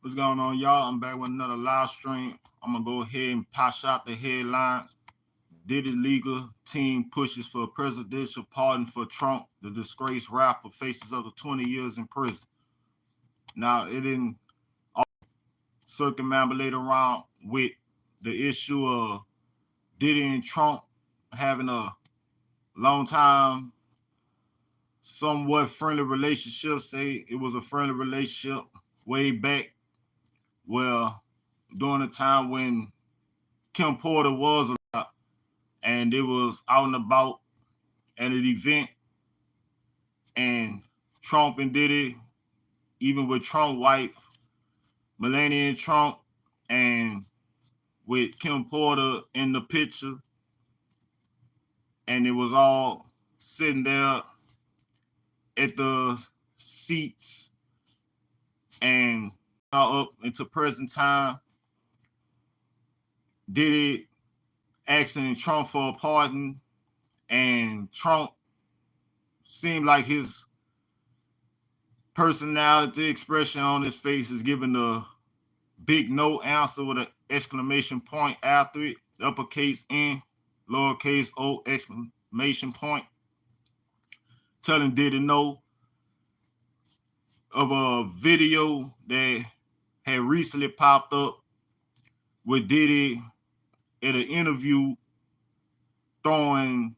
What's going on, y'all? I'm back with another live stream. I'm gonna go ahead and posh out the headlines. Diddy legal team pushes for presidential pardon for Trump. The disgraced rapper faces up to 20 years in prison. Now, it didn't circumambulate around with the issue of Diddy and Trump having a long time, somewhat friendly relationship. Say it was a friendly relationship way back. Well, during the time when Kim Porter was alive, and it was out and about at an event, and Trump and Diddy, even with Trump's wife, Melania Trump, and with Kim Porter in the picture, and it was all sitting there at the seats and now up into present time. Diddy asking Trump for a pardon, and Trump seemed like his personality expression on his face is giving the big no answer with an exclamation point after it, uppercase N, lowercase o, exclamation point, telling Diddy no of a video that had recently popped up with Diddy at an interview throwing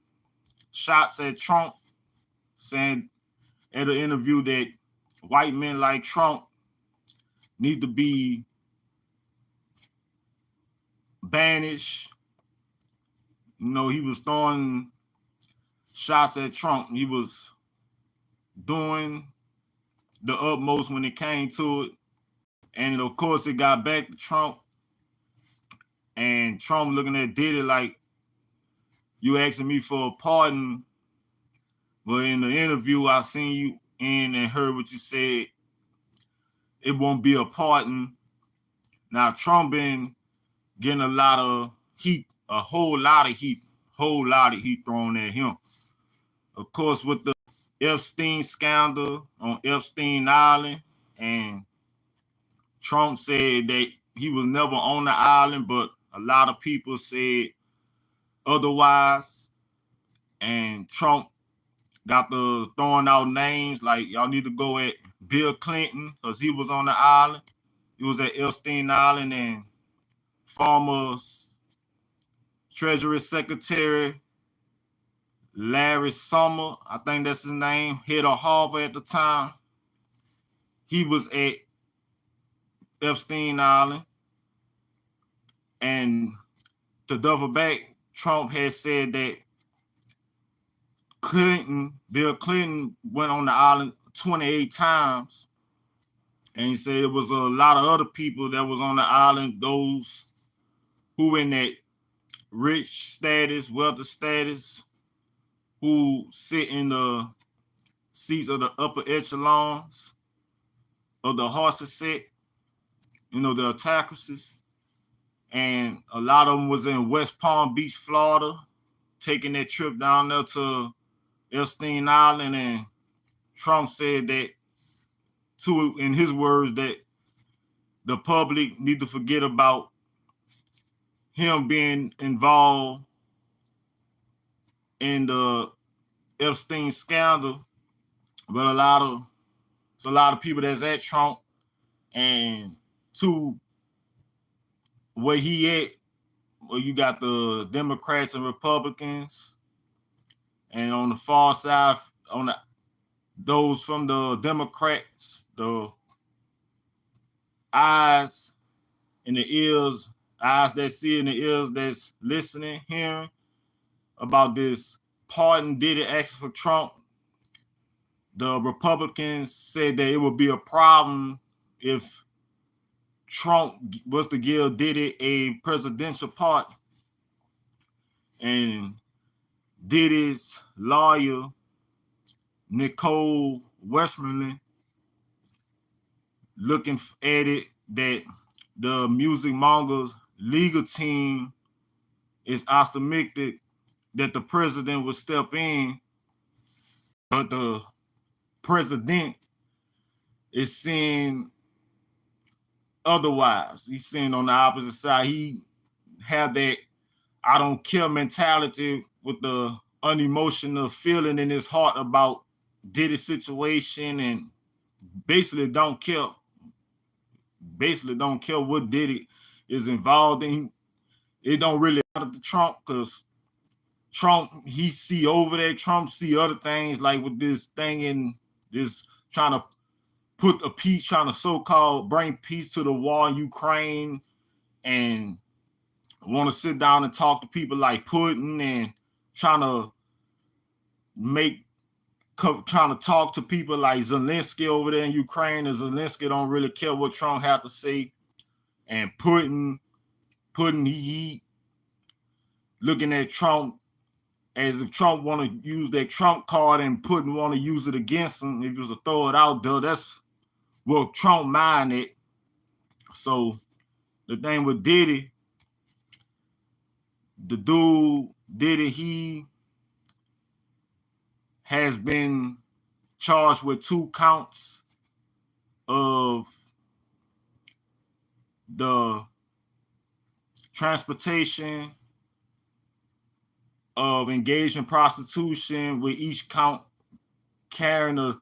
shots at Trump, saying at an interview that white men like Trump need to be banished. You know, he was throwing shots at Trump. He was doing the utmost when it came to it. And of course, it got back to Trump. And Trump looking at Diddy like, you asking me for a pardon. But in the interview I seen you in and heard what you said, it won't be a pardon. Now, Trump been getting a lot of heat, a whole lot of heat thrown at him. Of course, with the Epstein scandal on Epstein Island, and Trump said that he was never on the island, but a lot of people said otherwise. And Trump got the throwing out names like y'all need to go at Bill Clinton because he was on the island. He was at Epstein Island, and former Treasury Secretary Larry Summer, I think that's his name, head of Harvard at the time. He was at Epstein Island. And to double back, Trump had said that Bill Clinton went on the island 28 times. And he said it was a lot of other people that was on the island, those who in that rich status, wealthy status, who sit in the seats of the upper echelons of the horse set, the autocracies. And a lot of them was in West Palm Beach, Florida, taking that trip down there to Epstein Island. And Trump said that, in his words, that the public need to forget about him being involved in the Epstein scandal. But a lot of people that's at Trump, and to where he at, where you got the Democrats and Republicans, and on the far side, those from the Democrats, the eyes and the ears, eyes that see and the ears that's listening, hearing about this pardon Diddy asking for Trump. The Republicans said that it would be a problem if Trump was to give Diddy a presidential pardon. And Diddy's lawyer, Nicole Westmoreland, looking at it that the Music Mongers legal team is optimistic that the president would step in, but the president is seeing otherwise. He's sitting on the opposite side. He had that I don't care mentality with the unemotional feeling in his heart about Diddy's situation, and basically don't care. Basically don't care what Diddy is involved in. It don't really matter to Trump, because Trump, he see over that. Trump see other things, like with this thing in this trying to put a peace, trying to so-called bring peace to the war in Ukraine, and want to sit down and talk to people like Putin, and trying to trying to talk to people like Zelensky over there in Ukraine, and Zelensky don't really care what Trump had to say. And Putin he looking at Trump as if Trump want to use that Trump card, and Putin want to use it against him. If he was to throw it out there, that's what Trump minded. So the thing with Diddy, the dude Diddy, he has been charged with 2 counts of the transportation of engaged in prostitution, with each count carrying a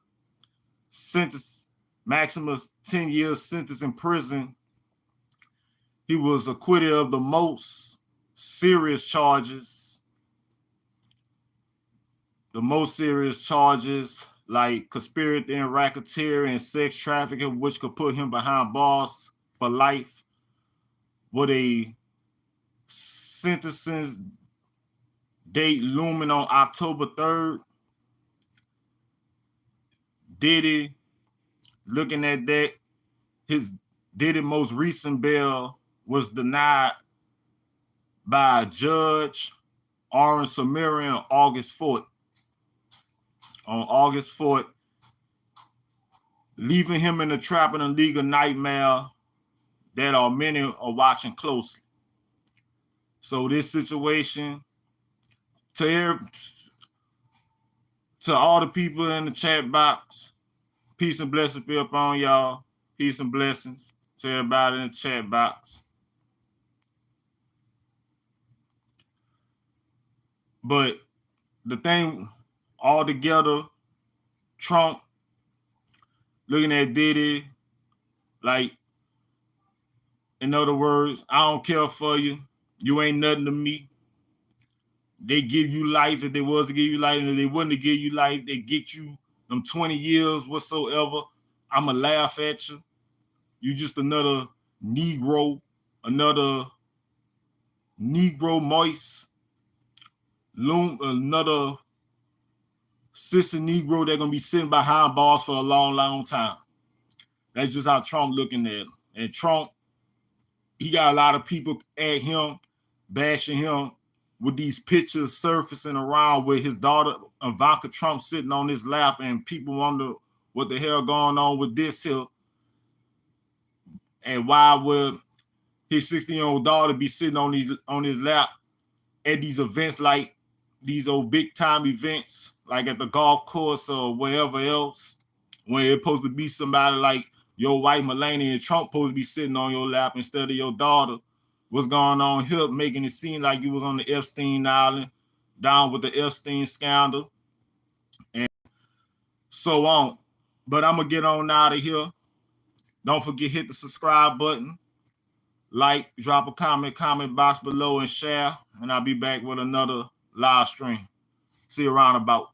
sentence, maximum 10 years sentence in prison. He was acquitted of the most serious charges. The most serious charges like conspiracy and racketeering and sex trafficking, which could put him behind bars for life, with a sentencing date looming on October 3rd. Diddy, looking at that, his Diddy most recent bail was denied by Judge Oren Samiri on August 4th. On August 4th, leaving him in the trap and a legal nightmare that many are watching closely. So this situation, to all the people in the chat box, peace and blessings be upon y'all. Peace and blessings to everybody in the chat box. But the thing all together, Trump looking at Diddy like, in other words, I don't care for you. You ain't nothing to me. They give you life if they was to give you life, and if they wouldn't to give you life, they get you them 20 years whatsoever. I'ma laugh at you. You just another Negro moist, another sissy Negro that's gonna be sitting behind bars for a long, long time. That's just how Trump looking at him. And Trump, he got a lot of people at him, bashing him, with these pictures surfacing around with his daughter Ivanka Trump sitting on his lap, and people wonder what the hell going on with this here, and why would his 16-year-old daughter be sitting on his lap at these events, like these old big time events, like at the golf course or wherever else, when it's supposed to be somebody like your wife Melania and Trump supposed to be sitting on your lap instead of your daughter. What's going on here, making it seem like you was on the Epstein Island, down with the Epstein scandal, and so on. But I'm going to get on out of here. Don't forget, hit the subscribe button, like, drop a comment box below, and share. And I'll be back with another live stream. See you around about.